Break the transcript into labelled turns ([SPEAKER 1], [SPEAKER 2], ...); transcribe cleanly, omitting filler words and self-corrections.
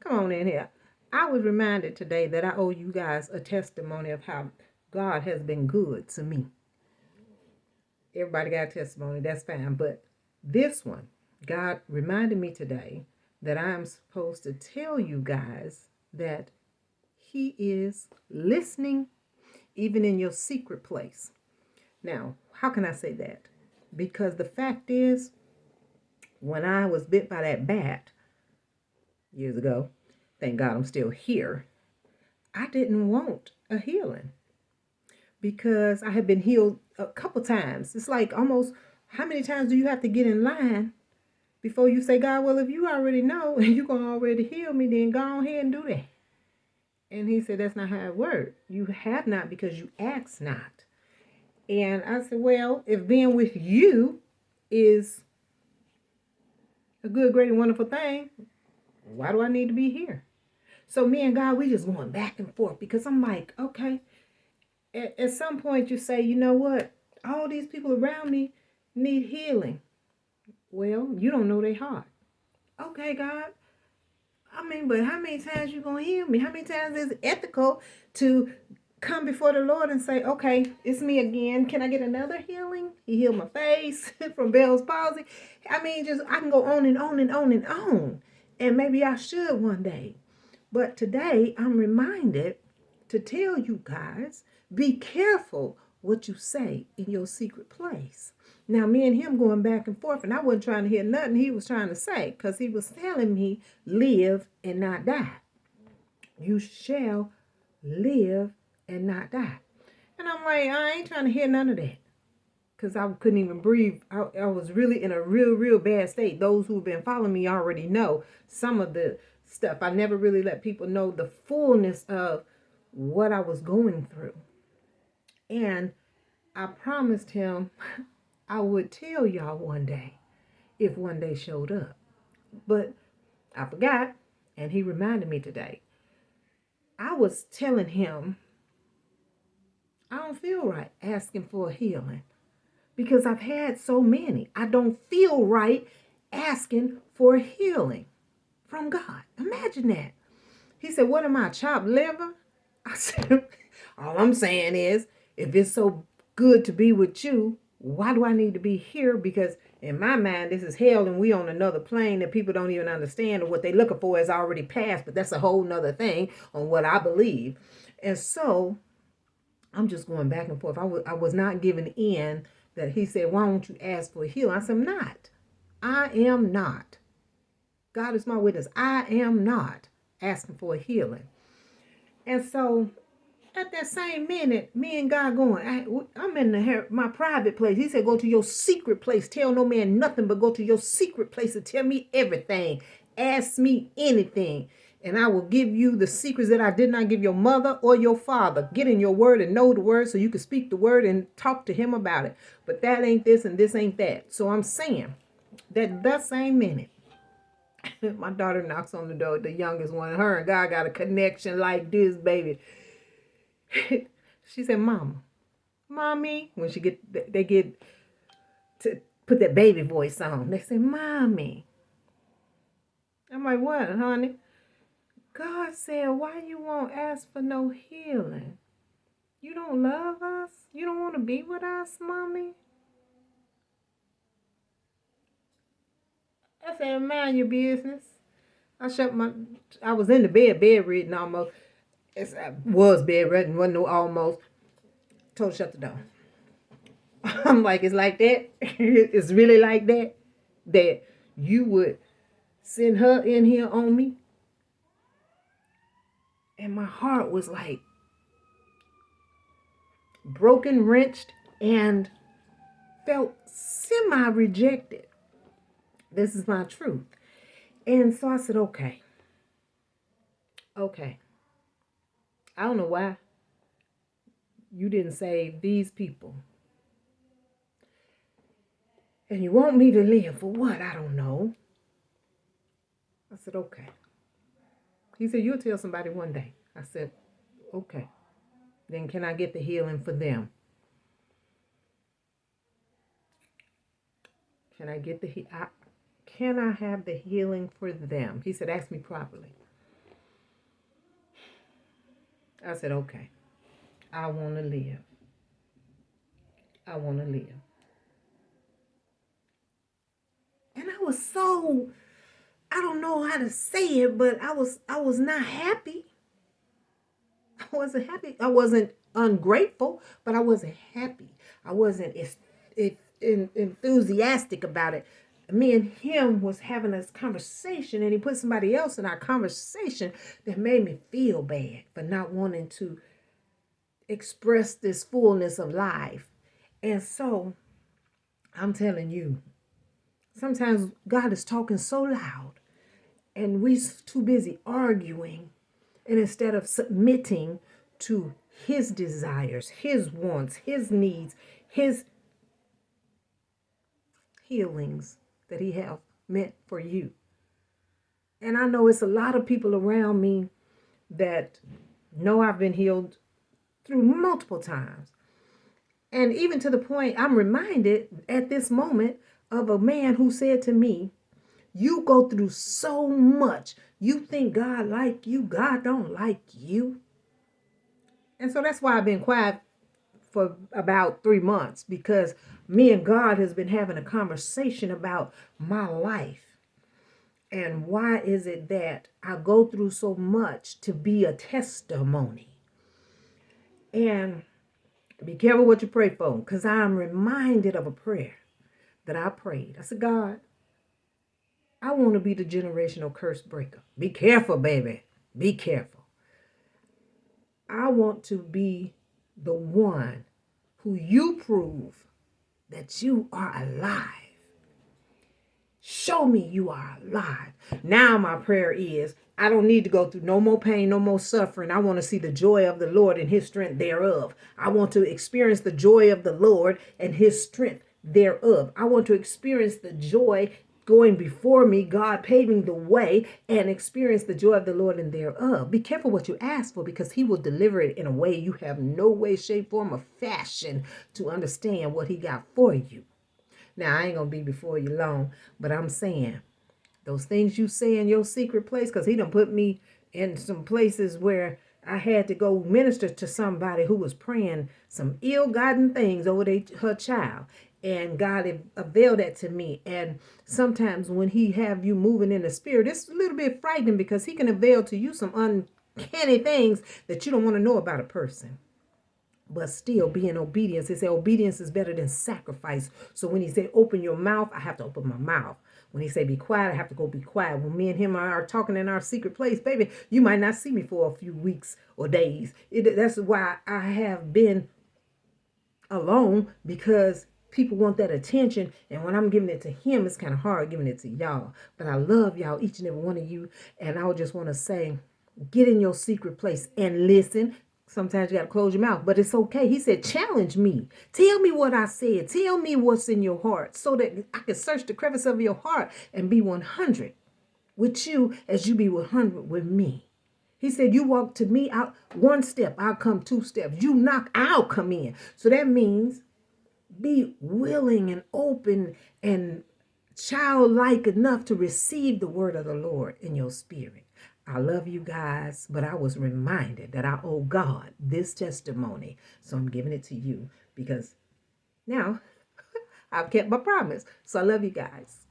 [SPEAKER 1] Come on in here. I was reminded today that I owe you guys a testimony of how God has been good to me. Everybody got a testimony, that's fine. But this one, God reminded me today that I'm supposed to tell you guys that He is listening even in your secret place. Now, how can I say that? Because the fact is, when I was bit by that bat years ago, thank God I'm still here, I didn't want a healing because I had been healed a couple times. It's like almost, how many times do you have to get in line before you say, God, well, if you already know and you're going to already heal me, then go ahead and do that. And he said, that's not how it works. You have not because you ask not. And I said, well, if being with you is a good, great, and wonderful thing, why do I need to be here? So me and God, we just going back and forth because I'm like, okay. At some point you say, you know what? All these people around me need healing. Well, you don't know their heart. Okay, God. I mean, but how many times you going to heal me? How many times is it ethical to come before the Lord and say, okay, it's me again. Can I get another healing? He healed my face from Bell's palsy. I mean, just I can go on and on and on and on. And maybe I should one day. But today I'm reminded to tell you guys, be careful what you say in your secret place. Now, me and him going back and forth, and I wasn't trying to hear nothing he was trying to say because he was telling me, live and not die. You shall live and not die. And I'm like, I ain't trying to hear none of that because I couldn't even breathe. I was really in a real bad state. Those who've been following me already know some of the stuff. I never really let people know the fullness of what I was going through. And I promised him I would tell y'all one day if one day showed up. But I forgot, and he reminded me today. I was telling him I don't feel right asking for a healing because I've had so many. I don't feel right asking for a healing from God. Imagine that. He said, what am I, chopped liver? I said, all I'm saying is, if it's so good to be with you, why do I need to be here? Because in my mind, this is hell and we on another plane that people don't even understand, or what they're looking for is already passed. But that's a whole nother thing on what I believe. And so I'm just going back and forth. I was not giving in that he said, why don't you ask for a healing? I said, I'm not. I am not. God is my witness. I am not asking for a healing. And so at that same minute, me and God going, I'm in my private place. He said, go to your secret place. Tell no man nothing, but go to your secret place and tell me everything. Ask me anything. And I will give you the secrets that I did not give your mother or your father. Get in your word and know the word so you can speak the word and talk to him about it. But that ain't this and this ain't that. So I'm saying that same minute, my daughter knocks on the door, the youngest one. Her and God got a connection like this, baby. She said, Mama, Mommy. When they get to put that baby voice on, they say, Mommy. I'm like, what, honey? God said, why you won't ask for no healing? You don't love us? You don't want to be with us, Mommy? I said, mind your business. I was in the bedridden almost. I was bedridden, wasn't no almost. Told her shut the door. I'm like, it's like that? It's really like that? That you would send her in here on me? And my heart was like broken, wrenched, and felt semi-rejected. This is my truth. And so I said, okay. I don't know why you didn't save these people. And you want me to live for what? I don't know. I said, okay. He said, you'll tell somebody one day. I said, okay. Then can I get the healing for them? Can I have the healing for them? He said, ask me properly. I said, okay, I want to live. I want to live. And I was so, I don't know how to say it, but I was not happy. I wasn't happy. I wasn't ungrateful, but I wasn't happy. I wasn't enthusiastic about it. Me and him was having this conversation, and he put somebody else in our conversation that made me feel bad for not wanting to express this fullness of life. And so I'm telling you, sometimes God is talking so loud, and we too busy arguing, and instead of submitting to his desires, his wants, his needs, his healings that he have meant for you. And I know it's a lot of people around me that know I've been healed through multiple times. And even to the point I'm reminded at this moment of a man who said to me, you go through so much. You think God like you. God don't like you. And so that's why I've been quiet for about 3 months, because me and God has been having a conversation about my life. And why is it that I go through so much to be a testimony? And be careful what you pray for, because I'm reminded of a prayer that I prayed. I said, God, I want to be the generational curse breaker. Be careful, baby. Be careful. I want to be the one who you prove that you are alive. Show me you are alive. Now my prayer is, I don't need to go through no more pain, no more suffering. I want to see the joy of the Lord and his strength thereof. I want to experience the joy of the Lord and his strength thereof. I want to experience the joy going before me, God paving the way, and experience the joy of the Lord and thereof. Be careful what you ask for, because he will deliver it in a way you have no way, shape, form, or fashion to understand what he got for you. Now, I ain't going to be before you long, but I'm saying those things you say in your secret place, because he done put me in some places where I had to go minister to somebody who was praying some ill-gotten things over her child. And God availed that to me. And sometimes when he have you moving in the spirit, it's a little bit frightening, because he can avail to you some uncanny things that you don't want to know about a person. But still be in obedience. He said obedience is better than sacrifice. So when he said open your mouth, I have to open my mouth. When he said be quiet, I have to go be quiet. When me and him are talking in our secret place, baby, you might not see me for a few weeks or days. That's why I have been alone, because people want that attention. And when I'm giving it to him, it's kind of hard giving it to y'all. But I love y'all, each and every one of you. And I would just want to say, get in your secret place and listen. Sometimes you got to close your mouth, but it's okay. He said, challenge me. Tell me what I said. Tell me what's in your heart, so that I can search the crevice of your heart and be 100 with you as you be 100 with me. He said, you walk to me out one step, I'll come 2 steps. You knock, I'll come in. So that means be willing and open and childlike enough to receive the word of the Lord in your spirit. I love you guys, but I was reminded that I owe God this testimony. So I'm giving it to you, because now I've kept my promise. So I love you guys.